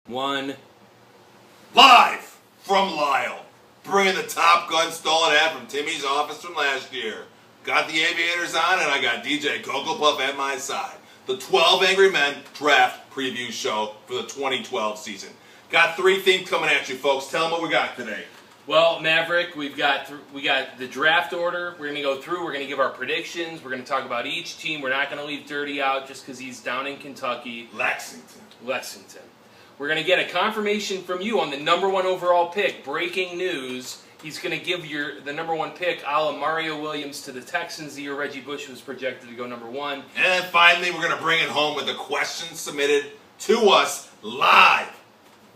One. Live from Lyle, bringing the Top Gun stolen hat from Timmy's office from last year. Got the aviators on, and I got DJ Cocoa Puff at my side. The 12 Angry Men draft preview show for the 2012 season. Got three themes coming at you, folks. Tell them what we got today. Well, Maverick, we got the draft order. We're going to go through. We're going to give our predictions. We're going to talk about each team. We're not going to leave Dirty out just because he's down in Kentucky. Lexington. We're going to get a confirmation from you on the #1 overall pick. Breaking news. He's going to give the #1 pick, a la Mario Williams, to the Texans the year Reggie Bush was projected to go #1. And finally, we're going to bring it home with the questions submitted to us live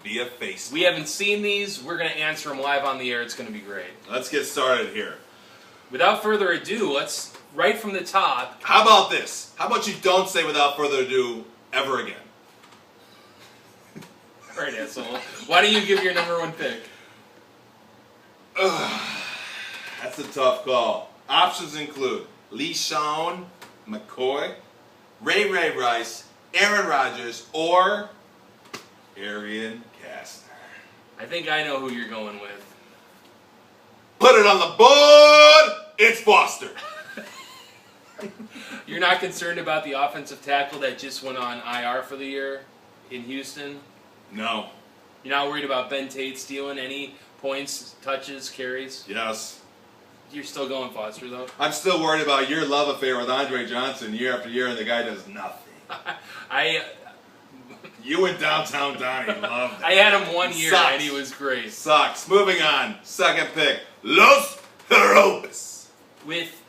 via Facebook. We haven't seen these. We're going to answer them live on the air. It's going to be great. Let's get started here. Without further ado, let's, right from the top. How about this? How about you don't say without further ado ever again? All right, asshole. Why don't you give your #1 pick? That's a tough call. Options include LeSean McCoy, Ray Rice, Aaron Rodgers, or Arian Castner. I think I know who you're going with. Put it on the board! It's Foster. You're not concerned about the offensive tackle that just went on IR for the year in Houston? No. You're not worried about Ben Tate stealing any points, touches, carries? Yes. You're still going Foster, though? I'm still worried about your love affair with Andre Johnson year after year, and the guy does nothing. You and Downtown Donnie loved it. I had him 1 year, Sucks. and he was great. Sucks. Moving on. Second pick. Los Herobes. With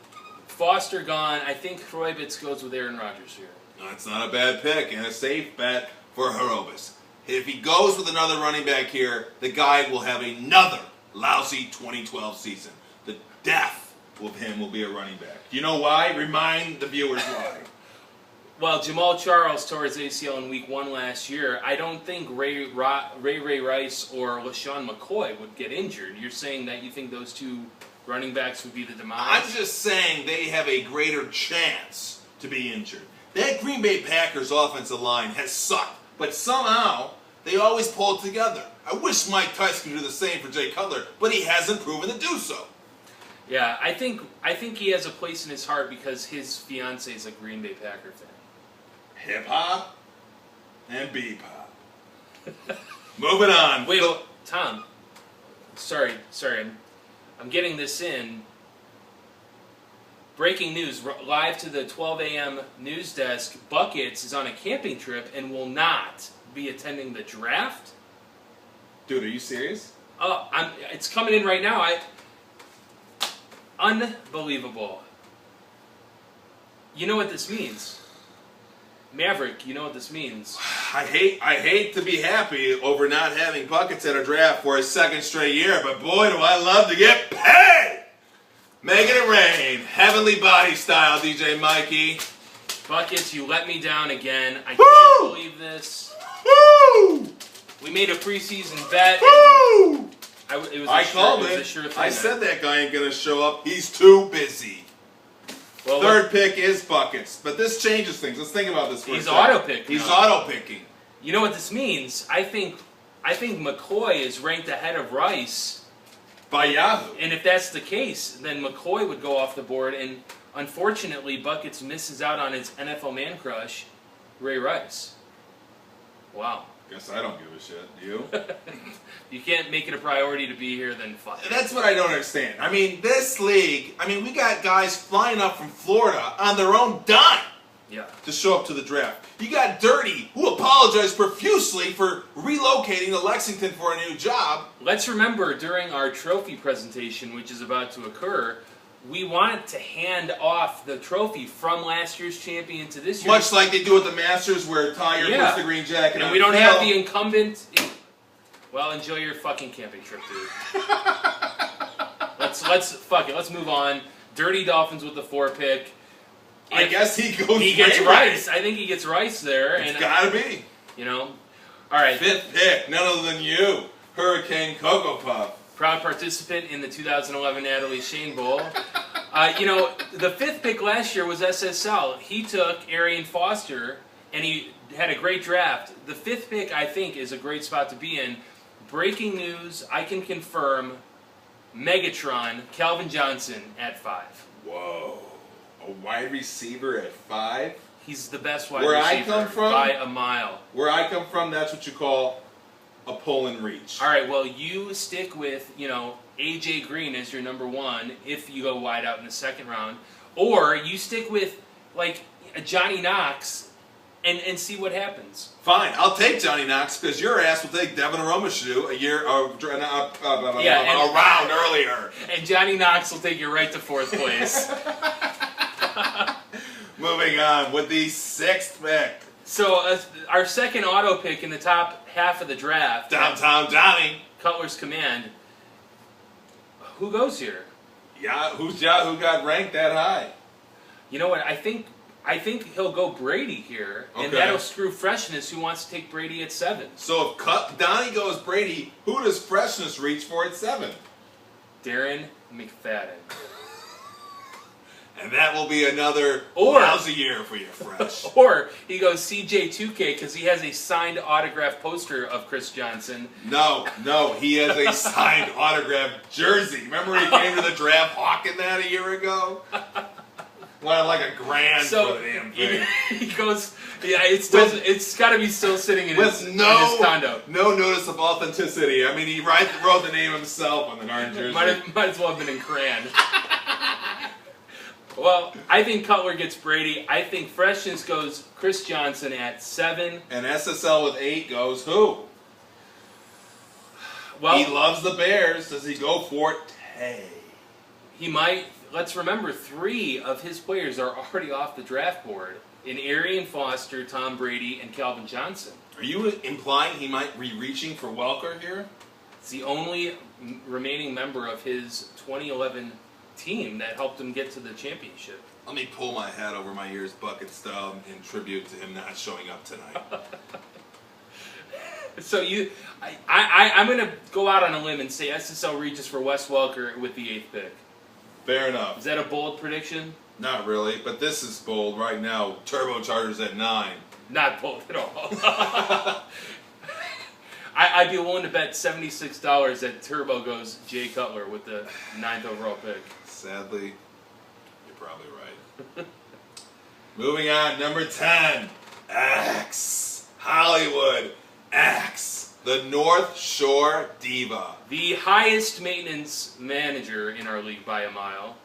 Foster gone, I think Freubitz goes with Aaron Rodgers here. That's not a bad pick and a safe bet for Herobes. If he goes with another running back here, the guy will have another lousy 2012 season. The death of him will be a running back. Do you know why? Remind the viewers why. Well, Jamal Charles tore his ACL in Week 1 last year. I don't think Ray Rice or LeSean McCoy would get injured. You're saying that you think those two running backs would be the demise? I'm just saying they have a greater chance to be injured. That Green Bay Packers offensive line has sucked, but somehow they always pull it together. I wish Mike Tyson could do the same for Jay Cutler, but he hasn't proven to do so. Yeah, I think he has a place in his heart because his fiance is a Green Bay Packer fan. Hip-hop and bebop. Moving on. Wait, Tom. Sorry. I'm getting this in. Breaking news, live to the 12 a.m. news desk. Buckets is on a camping trip and will not be attending the draft. Dude, are you serious? Oh, it's coming in right now. Unbelievable. You know what this means. Maverick, you know what this means. I hate to be happy over not having Buckets at a draft for a second straight year, but boy, do I love to get paid! Making it rain, heavenly body style, DJ Mikey. Buckets, you let me down again. I Woo! can't believe this. Woo! We made a preseason bet. Woo! I called it. Sure thing. I said that guy ain't gonna show up. He's too busy. Well, Third pick is Buckets, but this changes things. Let's think about this for a he's second. auto-picked. He's auto-picking. You know what this means? I think McCoy is ranked ahead of Rice. By Yahoo. And if that's the case, then McCoy would go off the board, and unfortunately, Buckets misses out on his NFL man crush, Ray Rice. Wow. Guess I don't give a shit. Do you? You can't make it a priority to be here, then fuck it. That's what I don't understand. I mean, this league, we got guys flying up from Florida on their own dime to show up to the draft. You got Dirty, who apologized profusely for relocating to Lexington for a new job. Let's remember, during our trophy presentation, which is about to occur, we want to hand off the trophy from last year's champion to this year. Much like they do at the Masters, where Tiger puts the green jacket on. And we don't have the incumbent. Well, enjoy your fucking camping trip, dude. Let's move on. Dirty Dolphins with the 4 pick. I guess he goes. He gets Rice. I think he gets Rice there. It's gotta be. All right. 5th pick, none other than you, Hurricane Cocoa Puff. Proud participant in the 2011 Natalie Shane Bowl. The 5th pick last year was SSL. He took Arian Foster, and he had a great draft. The 5th pick, I think, is a great spot to be in. Breaking news, I can confirm Megatron, Calvin Johnson at 5. Whoa. A wide receiver at 5? He's the best wide Where receiver I come from, by a mile. Where I come from, that's what you call a pull and reach. All right, well, you stick with, A.J. Green as your number 1 if you go wide out in the 2nd round. Or you stick with, like, Johnny Knox and see what happens. Fine, I'll take Johnny Knox because your ass will take Devin Aromashu a round earlier. And Johnny Knox will take you right to 4th place. Moving on with the 6th pick. So our second auto pick in the top half of the draft. Downtown Johnny. Cutler's Command. Who goes here? Who got ranked that high? You know what? I think he'll go Brady here, and that'll screw Freshness, who wants to take Brady at 7. So if Donnie goes Brady, who does Freshness reach for at 7? Darren McFadden. And that will be another lousy year for you, Fresh. Or he goes CJ2K because he has a signed autograph poster of Chris Johnson. No, he has a signed autograph jersey. Remember he came to the draft hawking that a year ago? Wanted like $1,000 for the damn thing. He goes, it's got to be still sitting in his condo. No notice of authenticity. I mean, he wrote the name himself on the darn jersey. Might as well have been in crayon. Well, I think Cutler gets Brady. I think Freshness goes Chris Johnson at 7. And SSL with 8 goes who? Well, he loves the Bears. Does he go Forte? He might. Let's remember, 3 of his players are already off the draft board in Arian Foster, Tom Brady, and Calvin Johnson. Are you implying he might be reaching for Welker here? It's the only remaining member of his 2011 team that helped him get to the championship. Let me pull my hat over my ears, bucket stub, in tribute to him not showing up tonight. So I'm going to go out on a limb and say SSL reaches for Wes Welker with the 8th pick. Fair enough. Is that a bold prediction? Not really, but this is bold right now. Turbochargers at 9. Not bold at all. I'd be willing to bet $76 that Turbo goes Jay Cutler with the 9th overall pick. Sadly, you're probably right. Moving on, number 10. Axe. Hollywood. Axe. The North Shore Diva. The highest maintenance manager in our league by a mile.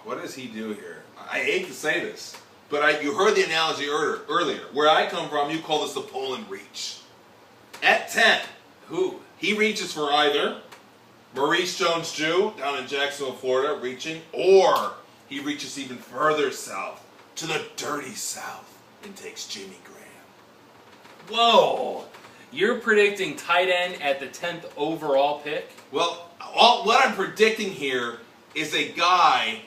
What does he do here? I hate to say this, but you heard the analogy earlier. Where I come from, you call this the pull and reach. At 10, who? He reaches for either Maurice Jones-Drew down in Jacksonville, Florida, reaching, or he reaches even further south to the dirty south and takes Jimmy Graham. Whoa! You're predicting tight end at the 10th overall pick? Well, what I'm predicting here is a guy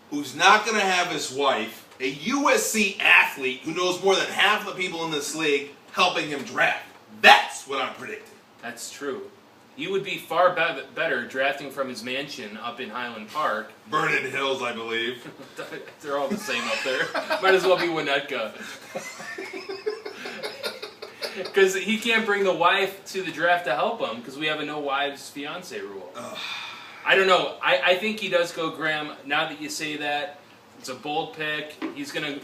who's not going to have his wife, a USC athlete who knows more than half the people in this league, helping him draft. That's what I'm predicting. That's true. He would be far better drafting from his mansion up in Highland Park. Vernon Hills, I believe. They're all the same up there. Might as well be Winnetka. Because he can't bring the wife to the draft to help him because we have a no wives fiance rule. I don't know. I think he does go Graham. Now that you say that, it's a bold pick. He's gonna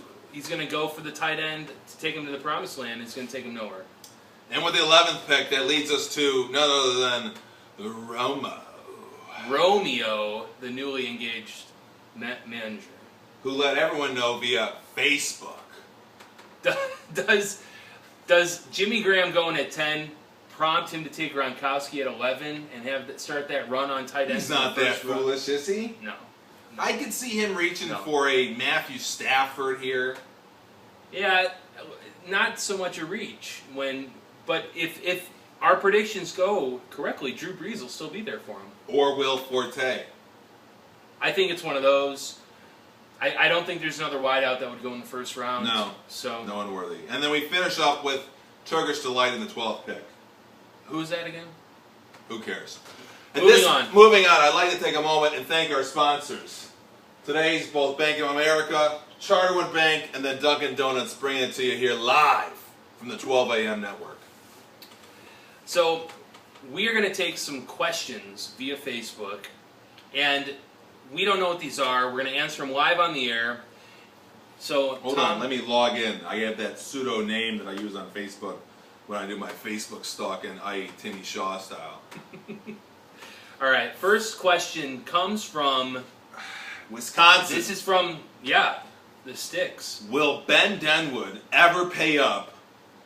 go for the tight end to take him to the promised land. It's gonna take him nowhere. And with the 11th pick, that leads us to none other than Romeo, the newly engaged manager, who let everyone know via Facebook. Does Jimmy Graham going at 10 prompt him to take Gronkowski at 11 and start that run on tight end? He's not that foolish, is he? No. I could see him reaching for a Matthew Stafford here. Yeah, not so much a reach. But if our predictions go correctly, Drew Brees will still be there for him. Or Will Forte. I think it's one of those. I don't think there's another wideout that would go in the first round. No. So no one worthy. And then we finish up with Turkish Delight in the 12th pick. Who's that again? Who cares? Moving on. Moving on, I'd like to take a moment and thank our sponsors. Today's both Bank of America, Charterwood Bank, and then Dunkin' Donuts bringing it to you here live from the 12 a.m. network. So, we are going to take some questions via Facebook, and we don't know what these are. We're going to answer them live on the air. So, Hold on, let me log in. I have that pseudo name that I use on Facebook when I do my Facebook stalking, i.e. Timmy Shaw style. All right, first question comes from Wisconsin. This is from, the Sticks. Will Ben Denwood ever pay up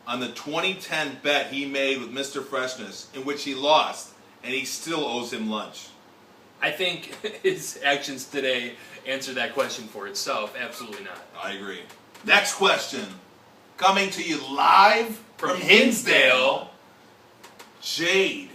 on the 2010 bet he made with Mr. Freshness, in which he lost, and he still owes him lunch? I think his actions today answer that question for itself. Absolutely not. I agree. Next question. Coming to you live from Hinsdale, Jade.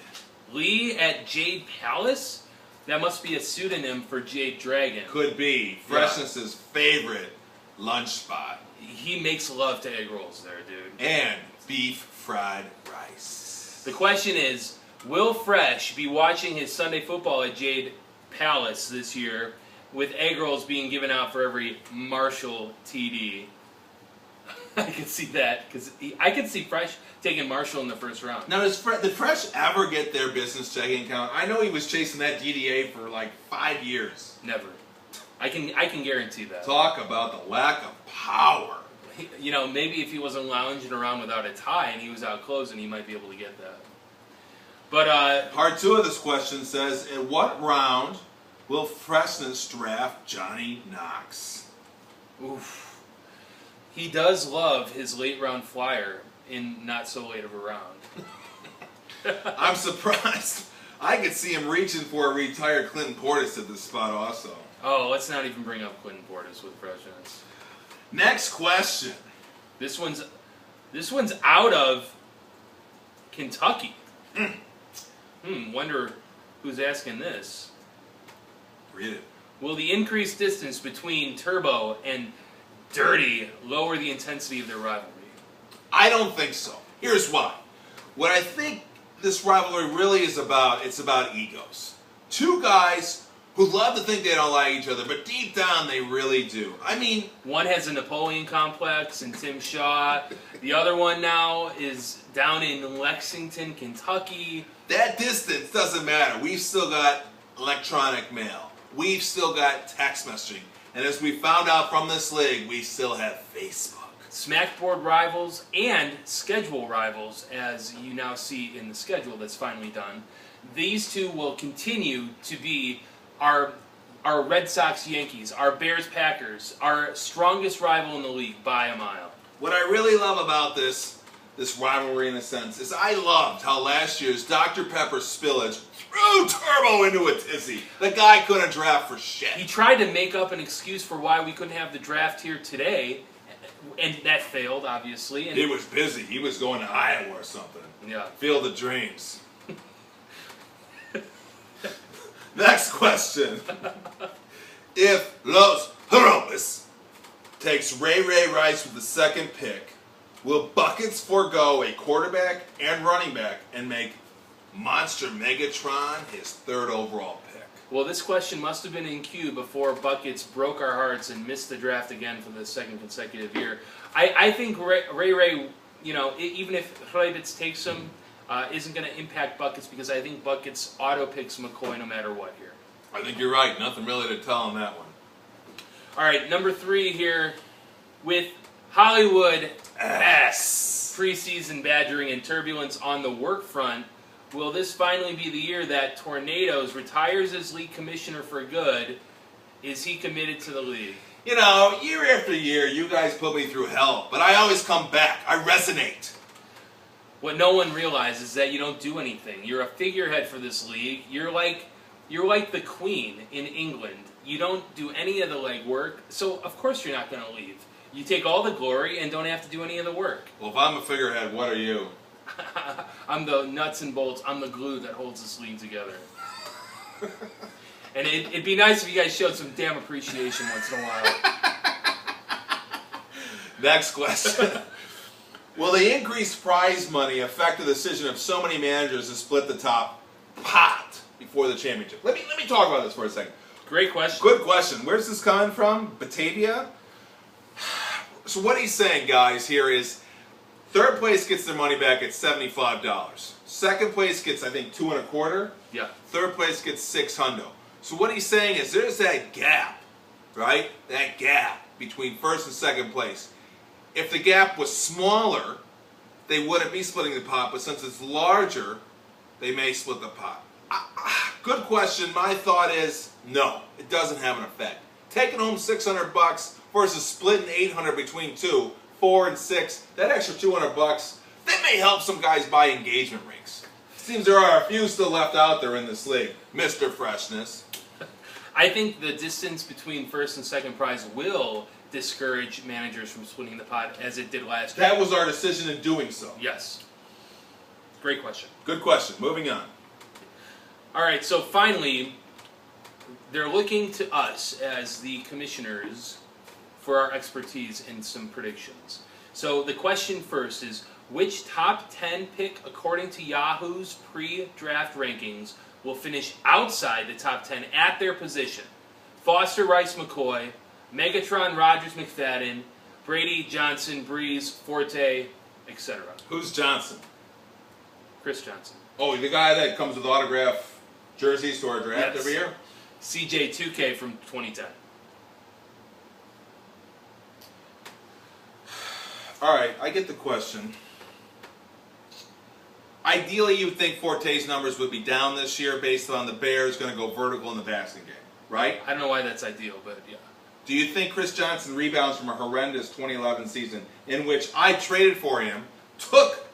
Lee at Jade Palace? That must be a pseudonym for Jade Dragon. Could be. Freshness's favorite lunch spot. He makes love to egg rolls there, dude. And beef fried rice. The question is, will Fresh be watching his Sunday football at Jade Palace this year with egg rolls being given out for every Marshall TD? I could see that, because I could see Fresh taking Marshall in the first round. Now, did Fresh ever get their business checking account? I know he was chasing that DDA for like 5 years. Never. I can guarantee that. Talk about the lack of power. You know, maybe if he wasn't lounging around without a tie and he was out closing, he might be able to get that. But Part 2 of this question says, in what round will Freshness draft Johnny Knox? Oof. He does love his late round flyer in not so late of a round. I'm surprised. I could see him reaching for a retired Clinton Portis at this spot also. Oh, let's not even bring up Clinton Portis with Freshness. Next question. This one's out of Kentucky. Wonder who's asking this. Read it. Will the increased distance between Turbo and Dirty lower the intensity of their rivalry? I don't think so. Here's why. What I think this rivalry really is about, it's about egos. Two guys who love to think they don't like each other, but deep down they really do. I mean, one has a Napoleon complex and Tim Shaw. The other one now is down in Lexington, Kentucky. That distance doesn't matter. We've still got electronic mail. We've still got text messaging. And as we found out from this league, we still have Facebook. Smackboard rivals and schedule rivals, as you now see in the schedule that's finally done. These two will continue to be our Red Sox-Yankees, our Bears-Packers, our strongest rival in the league by a mile. What I really love about this rivalry, in a sense, is I loved how last year's Dr. Pepper spillage threw Turbo into a tizzy. The guy couldn't draft for shit. He tried to make up an excuse for why we couldn't have the draft here today, and that failed, obviously. And he was busy. He was going to Iowa or something. Yeah. Field of Dreams. Next question. If Los Herobes takes Ray Rice with the second pick, will Buckets forego a quarterback and running back and make Monster Megatron his third overall pick? Well, this question must have been in queue before Buckets broke our hearts and missed the draft again for the second consecutive year. I think Ray, you know, even if Hrabitz takes him, isn't going to impact Buckets, because I think Buckets auto-picks McCoy no matter what here. I think you're right. Nothing really to tell on that one. All right, number 3 here with Hollywood S. Preseason badgering and turbulence on the work front. Will this finally be the year that Tornadoes retires as league commissioner for good? Is he committed to the league? You know, year after year, you guys put me through hell, but I always come back. I resonate. What no one realizes is that you don't do anything. You're a figurehead for this league. You're like the Queen in England. You don't do any of the legwork, so of course you're not going to leave. You take all the glory and don't have to do any of the work. Well, if I'm a figurehead, what are you? I'm the nuts and bolts. I'm the glue that holds this league together. And it'd be nice if you guys showed some damn appreciation once in a while. Next question. Will the increased prize money affect the decision of so many managers to split the top pot before the championship? Let me talk about this for a second. Great question. Good question. Where's this coming from? Batavia? So what he's saying, guys, here is third place gets their money back at $75. Second place gets, I think, $225. Yeah. Third place gets $600. So what he's saying is there's that gap, right? That gap between first and second place. If the gap was smaller, they wouldn't be splitting the pot, but since it's larger, they may split the pot. Good question. My thought is no, it doesn't have an effect. Taking home $600 versus splitting $800 between 2, 4, and 6, that extra $200, that may help some guys buy engagement rings. Seems there are a few still left out there in this league, Mr. Freshness. I think the distance between first and second prize will discourage managers from splitting the pot as it did last year. That was our decision in doing so. Yes. Great question. Good question. Moving on. All right, so finally, they're looking to us as the commissioners for our expertise in some predictions. So the question first is, which top 10 pick according to Yahoo's pre-draft rankings will finish outside the top 10 at their position? Foster, Rice, McCoy, Megatron, Rogers, McFadden, Brady, Johnson, Breeze, Forte, etc. Who's Johnson? Chris Johnson. Oh, the guy that comes with autograph jerseys to our draft every year? CJ2K from 2010. All right, I get the question. Ideally, you would think Forte's numbers would be down this year based on the Bears going to go vertical in the passing game, right? I don't know why that's ideal, but yeah. Do you think Chris Johnson rebounds from a horrendous 2011 season in which I traded for him,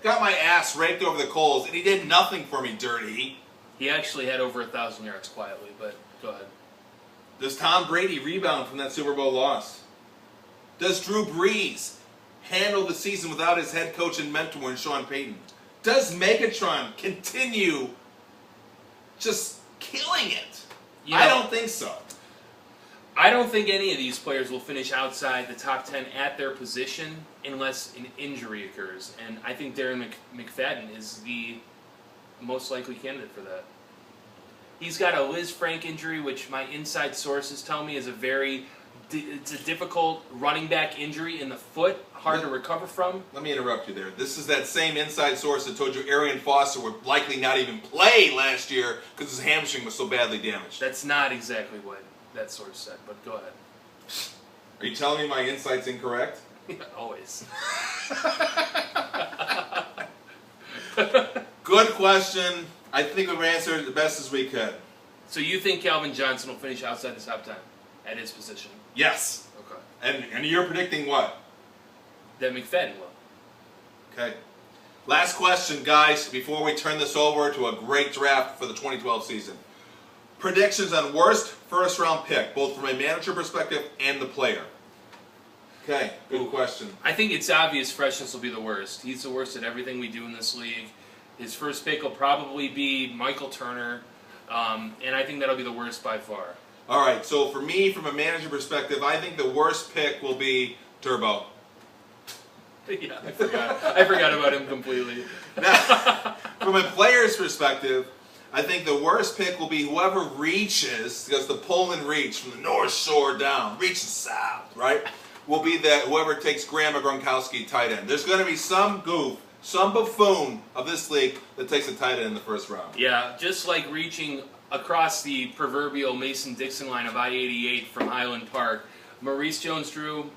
got my ass raked over the coals, and he did nothing for me, dirty? He actually had over 1,000 yards quietly, but go ahead. Does Tom Brady rebound from that Super Bowl loss? Does Drew Brees handle the season without his head coach and mentor in Sean Payton? Does Megatron continue just killing it? You know, I don't think so. I don't think any of these players will finish outside the top 10 at their position unless an injury occurs. And I think Darren McFadden is the most likely candidate for that. He's got a Liz Frank injury, which my inside sources tell me is it's a difficult running back injury in the foot, hard to recover from. Let me interrupt you there. This is that same inside source that told you Arian Foster would likely not even play last year because his hamstring was so badly damaged. That's not exactly what that source said, but go ahead. Are you telling me my insight's incorrect? Always. Good question. I think we've answered it the best as we could. So you think Calvin Johnson will finish outside the top 10 at his position? Yes. Okay. And you're predicting what? That McFadden will. Okay. Last question, guys, before we turn this over to a great draft for the 2012 season. Predictions on worst first-round pick, both from a manager perspective and the player. Okay, good question. I think it's obvious Freshness will be the worst. He's the worst at everything we do in this league. His first pick will probably be Michael Turner, and I think that'll be the worst by far. All right, so for me, from a manager perspective, I think the worst pick will be Turbo. Yeah, I forgot about him completely. Now, from a player's perspective, I think the worst pick will be whoever reaches, because the Pullman reach from the North Shore down, reaches south, right? Will be that whoever takes Graham or Gronkowski tight end. There's going to be some goof, some buffoon of this league that takes a tight end in the first round. Yeah, just like reaching across the proverbial Mason-Dixon line of I-88 from Highland Park, Maurice Jones-Drew,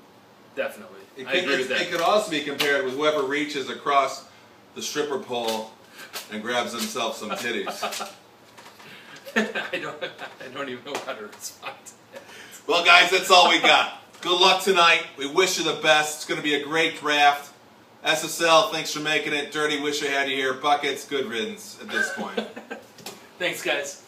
definitely. I agree with that. It could also be compared with whoever reaches across the stripper pole and grabs himself some titties. I don't even know how to respond to that. Well, guys, that's all we got. Good luck tonight. We wish you the best. It's going to be a great draft. SSL, thanks for making it. Dirty, wish I had you here. Buckets, good riddance at this point. Thanks, guys.